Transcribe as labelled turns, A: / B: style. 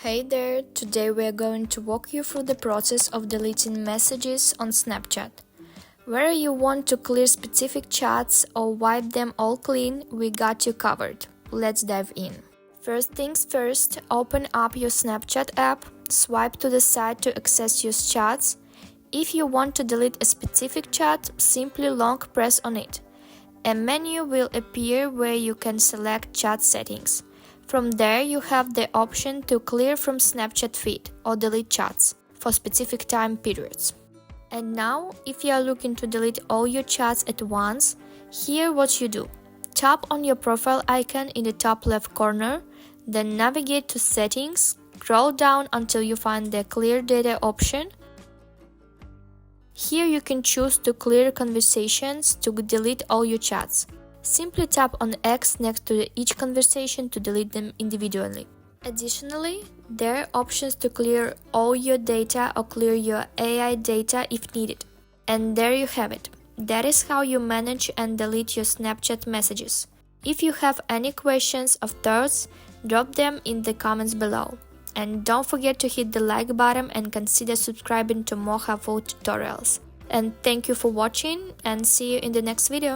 A: Hey there, today we are going to walk you through the process of deleting messages on Snapchat. Whether you want to clear specific chats or wipe them all clean, we got you covered. Let's dive in. First things first, open up your Snapchat app, swipe to the side to access your chats. If you want to delete a specific chat, simply long press on it. A menu will appear where you can select chat settings. From there, you have the option to clear from Snapchat feed or delete chats for specific time periods. And now, if you are looking to delete all your chats at once, here what you do. Tap on your profile icon in the top left corner, then navigate to Settings, scroll down until you find the Clear Data option. Here you can choose to clear conversations to delete all your chats. Simply tap on X next to each conversation to delete them individually. Additionally, there are options to clear all your data or clear your AI data if needed. And there you have it. That is how you manage and delete your Snapchat messages. If you have any questions or thoughts, drop them in the comments below. And don't forget to hit the like button and consider subscribing to more helpful tutorials. And thank you for watching and see you in the next video.